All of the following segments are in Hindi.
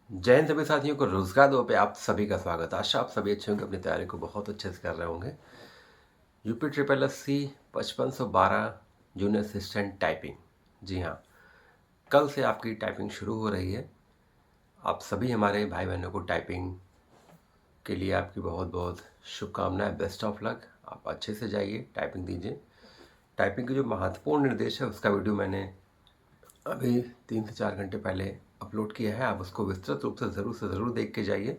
जय हिंद सभी साथियों को। रोजगार दो पे आप सभी का स्वागत है। आशा आप सभी अच्छे होंगे, अपनी तैयारी को बहुत अच्छे से कर रहे होंगे। UP triple S C 5512 junior assistant typing. जी हाँ, कल से आपकी टाइपिंग शुरू हो रही है। आप सभी हमारे भाई बहनों को टाइपिंग के लिए आपकी बहुत बहुत शुभकामनाएं। Best of luck. आप अच्छे से जाइए, टाइपिंग दीजिए। टाइपिंग के जो महत्वपूर्ण निर्देश है उसका वीडियो मैंने अभी 3 से 4 घंटे पहले अपलोड किया है। आप उसको विस्तृत रूप से ज़रूर देख के जाइए,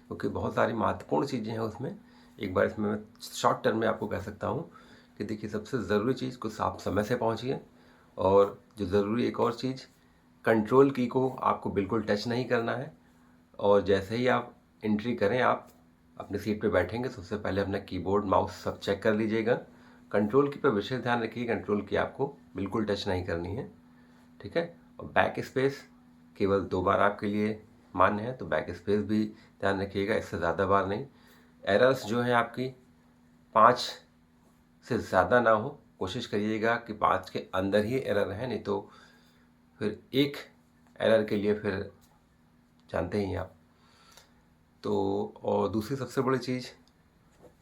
क्योंकि बहुत सारी महत्वपूर्ण चीज़ें हैं उसमें। एक बार इसमें मैं शॉर्ट टर्म में आपको कह सकता हूँ कि देखिए, सबसे ज़रूरी चीज़ कुछ आप समय से पहुँचिए। और जो ज़रूरी एक और चीज़, कंट्रोल की को आपको बिल्कुल टच नहीं करना है। और जैसे ही आप एंट्री करें, आप अपनी सीट पे बैठेंगे तो सबसे पहले अपना कीबोर्ड माउस सब चेक कर लीजिएगा। कंट्रोल की पर विशेष ध्यान रखिए, कंट्रोल की आपको बिल्कुल टच नहीं करनी है, ठीक है। और बैक स्पेस केवल 2 बार आपके लिए मान्य है, तो बैक स्पेस भी ध्यान रखिएगा, इससे ज़्यादा बार नहीं। एरर्स जो हैं आपकी 5 से ज़्यादा ना हो, कोशिश करिएगा कि 5 के अंदर ही एरर है, नहीं तो फिर एक एरर के लिए फिर जानते ही हैं आप। तो और दूसरी सबसे बड़ी चीज़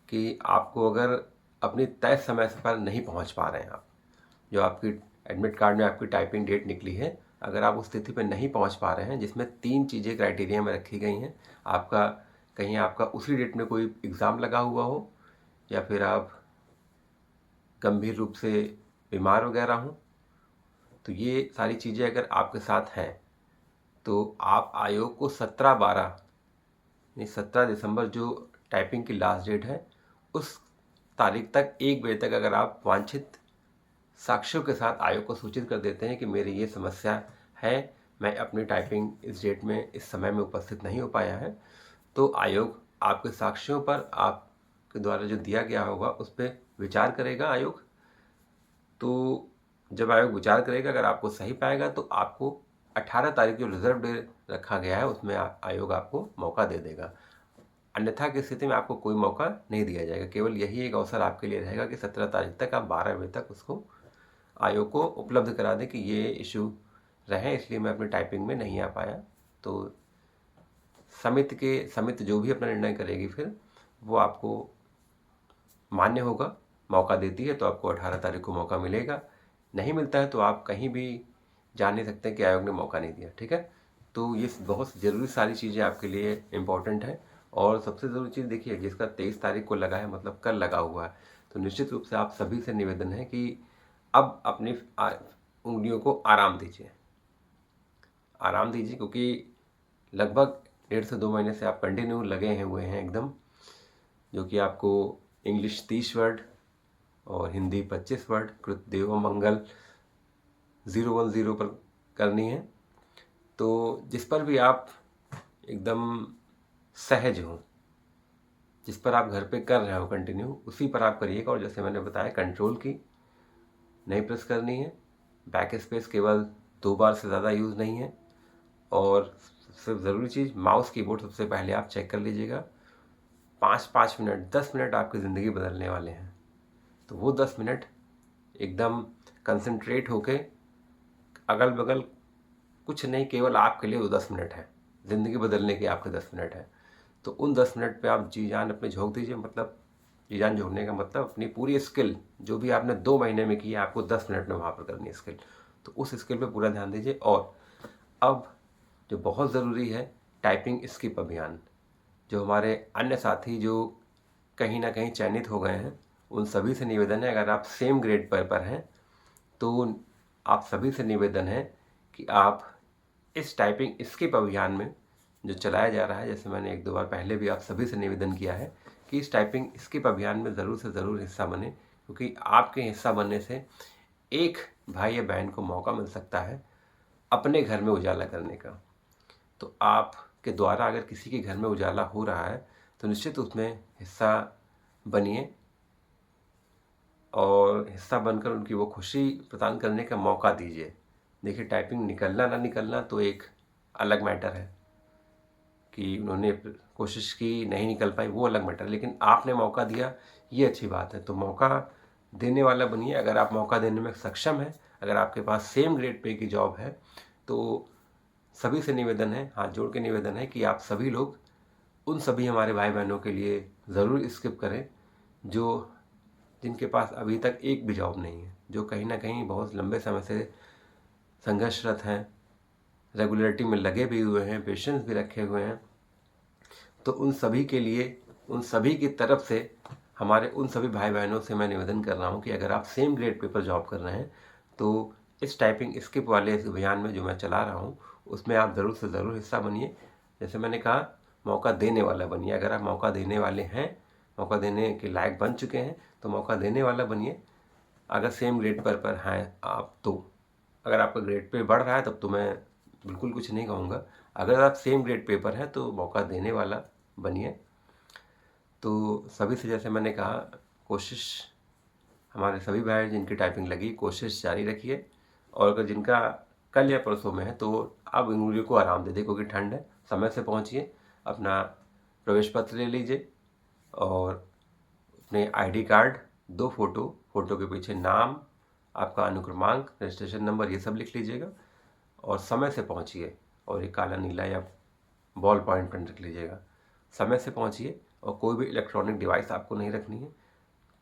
कि आपको अगर अपनी तय समय से पर नहीं पहुंच पा रहे हैं आप, जो आपकी एडमिट कार्ड में आपकी टाइपिंग डेट निकली है, अगर आप उस स्थिति पर नहीं पहुंच पा रहे हैं, जिसमें 3 चीज़ें क्राइटेरिया में रखी गई हैं। आपका कहीं आपका उसी डेट में कोई एग्ज़ाम लगा हुआ हो, या फिर आप गंभीर रूप से बीमार वगैरह हों, तो ये सारी चीज़ें अगर आपके साथ हैं तो आप आयोग को 17 दिसंबर जो टाइपिंग की लास्ट डेट है, उस तारीख तक 1 बजे तक अगर आप वांछित साक्ष्यों के साथ आयोग को सूचित कर देते हैं कि मेरी ये समस्या है, मैं अपनी टाइपिंग इस डेट में इस समय में उपस्थित नहीं हो पाया है, तो आयोग आपके साक्ष्यों पर आपके द्वारा जो दिया गया होगा उस पर विचार करेगा आयोग। तो जब आयोग विचार करेगा, अगर आपको सही पाएगा तो आपको 18 तारीख जो रिजर्व डे रखा गया है उसमें आयोग आपको मौका दे देगा। अन्यथा की स्थिति में आपको कोई मौका नहीं दिया जाएगा। केवल यही एक अवसर आपके लिए रहेगा कि 17 तारीख तक आप 12 बजे तक उसको आयोग को उपलब्ध करा दें कि ये इशू रहे, इसलिए मैं अपनी टाइपिंग में नहीं आ पाया। तो समिति जो भी अपना निर्णय करेगी फिर वो आपको मान्य होगा। मौका देती है तो आपको 18 तारीख को मौका मिलेगा, नहीं मिलता है तो आप कहीं भी जान नहीं सकते कि आयोग ने मौका नहीं दिया, ठीक है। तो ये बहुत ज़रूरी सारी चीज़ें आपके लिए इम्पोर्टेंट है। और सबसे ज़रूरी चीज़ देखिए, जिसका 23 तारीख को लगा है, मतलब कल लगा हुआ है, तो निश्चित रूप से आप सभी से निवेदन है कि अब अपनी उंगलियों को आराम दीजिए, आराम दीजिए, क्योंकि लगभग 1.5 से 2 महीने से आप कंटिन्यू लगे हुए हैं एकदम, जो कि आपको इंग्लिश 30 वर्ड और हिंदी 25 वर्ड कृतदेव मंगल 010 पर करनी है। तो जिस पर भी आप एकदम सहज हो, जिस पर आप घर पे कर रहे हो कंटिन्यू, उसी पर आप करिएगा। और जैसे मैंने बताया, कंट्रोल की नहीं प्रेस करनी है, बैक स्पेस केवल 2 बार से ज़्यादा यूज़ नहीं है। और सबसे ज़रूरी चीज़, माउस कीबोर्ड सबसे पहले आप चेक कर लीजिएगा। 5-5 मिनट 10 मिनट आपकी ज़िंदगी बदलने वाले हैं, तो वो 10 मिनट एकदम कंसंट्रेट होके, अगल बगल कुछ नहीं, केवल आपके लिए वो 10 मिनट है, ज़िंदगी बदलने के आपके 10 मिनट है। तो उन 10 मिनट पे आप जी जान अपने झोंक दीजिए। मतलब जी जान झोंकने का मतलब अपनी पूरी स्किल जो भी आपने 2 महीने में की है, आपको 10 मिनट में वहाँ पर करनी है स्किल, तो उस स्किल पे पूरा ध्यान दीजिए। और अब जो बहुत ज़रूरी है, टाइपिंग स्किप अभियान, जो हमारे अन्य साथी जो कहीं ना कहीं चयनित हो गए हैं, उन सभी से निवेदन है, अगर आप सेम ग्रेड पर हैं तो आप सभी से निवेदन है कि आप इस टाइपिंग स्किप अभियान में जो चलाया जा रहा है, जैसे मैंने 1-2 बार पहले भी आप सभी से निवेदन किया है कि इस टाइपिंग स्किप अभियान में ज़रूर से ज़रूर हिस्सा बने, क्योंकि आपके हिस्सा बनने से एक भाई या बहन को मौका मिल सकता है अपने घर में उजाला करने का। तो आपके द्वारा अगर किसी के घर में उजाला हो रहा है तो निश्चित उसमें हिस्सा बनिए, और हिस्सा बनकर उनकी वो खुशी प्रदान करने का मौका दीजिए। देखिए, टाइपिंग निकलना ना निकलना तो एक अलग मैटर है, कि उन्होंने कोशिश की नहीं निकल पाई वो अलग मैटर है, लेकिन आपने मौका दिया ये अच्छी बात है। तो मौका देने वाला बनिए। अगर आप मौका देने में सक्षम हैं, अगर आपके पास सेम ग्रेड पे की जॉब है, तो सभी से निवेदन है, हाथ जोड़ के निवेदन है कि आप सभी लोग उन सभी हमारे भाई बहनों के लिए ज़रूर स्किप करें जो जिनके पास अभी तक एक भी जॉब नहीं है, जो कहीं ना कहीं बहुत लंबे समय से संघर्षरत हैं, रेगुलरिटी में लगे भी हुए हैं, पेशेंस भी रखे हुए हैं। तो उन सभी के लिए, उन सभी की तरफ से, हमारे उन सभी भाई बहनों से मैं निवेदन कर रहा हूँ कि अगर आप सेम ग्रेड पेपर जॉब कर रहे हैं तो इस टाइपिंग स्किप वाले इस अभियान में जो मैं चला रहा हूँ उसमें आप ज़रूर से ज़रूर हिस्सा बनिए। जैसे मैंने कहा, मौका देने वाला बनिए। अगर आप मौका देने वाले हैं, मौका देने के लायक बन चुके हैं, तो मौका देने वाला बनिए। अगर सेम ग्रेड पर हैं आप, तो अगर आपका ग्रेड पे बढ़ रहा है तब तो मैं बिल्कुल कुछ नहीं कहूँगा। अगर आप सेम ग्रेड पेपर हैं तो मौका देने वाला बनिए। तो सभी से जैसे मैंने कहा, कोशिश, हमारे सभी भाई जिनकी टाइपिंग लगी, कोशिश जारी रखिए। और अगर जिनका कल या परसों में है तो आप उंगलियों को आराम दे दें, क्योंकि ठंड है। समय से पहुंचिए, अपना प्रवेश पत्र ले लीजिए और अपने आईडी कार्ड, 2 फोटो, फोटो के पीछे नाम, आपका अनुक्रमांक, रजिस्ट्रेशन नंबर, ये सब लिख लीजिएगा और समय से पहुंचिए। और एक काला नीला या बॉल पॉइंट पेन रख लीजिएगा। समय से पहुंचिए और कोई भी इलेक्ट्रॉनिक डिवाइस आपको नहीं रखनी है।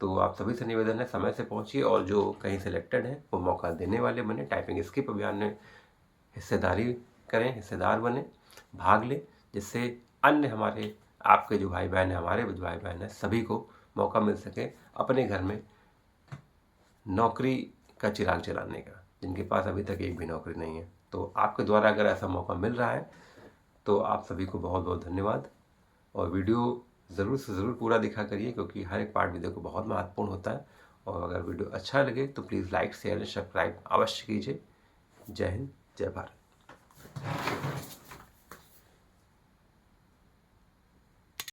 तो आप सभी से निवेदन है, समय से पहुंचिए और जो कहीं सिलेक्टेड है वो मौका देने वाले बने, टाइपिंग स्किप अभियान में हिस्सेदारी करें, हिस्सेदार बने, भाग लें, जिससे अन्य हमारे, आपके जो भाई बहन हैं, हमारे जो भाई बहन हैं, सभी को मौका मिल सके अपने घर में नौकरी का चिराग जलाने का, जिनके पास अभी तक एक भी नौकरी नहीं है। तो आपके द्वारा अगर ऐसा मौका मिल रहा है तो आप सभी को बहुत बहुत धन्यवाद। और वीडियो ज़रूर से ज़रूर पूरा देखा करिए, क्योंकि हर एक पार्ट वीडियो को बहुत महत्वपूर्ण होता है। और अगर वीडियो अच्छा लगे तो please like, share and subscribe अवश्य कीजिए। जय हिंद, जय भारत।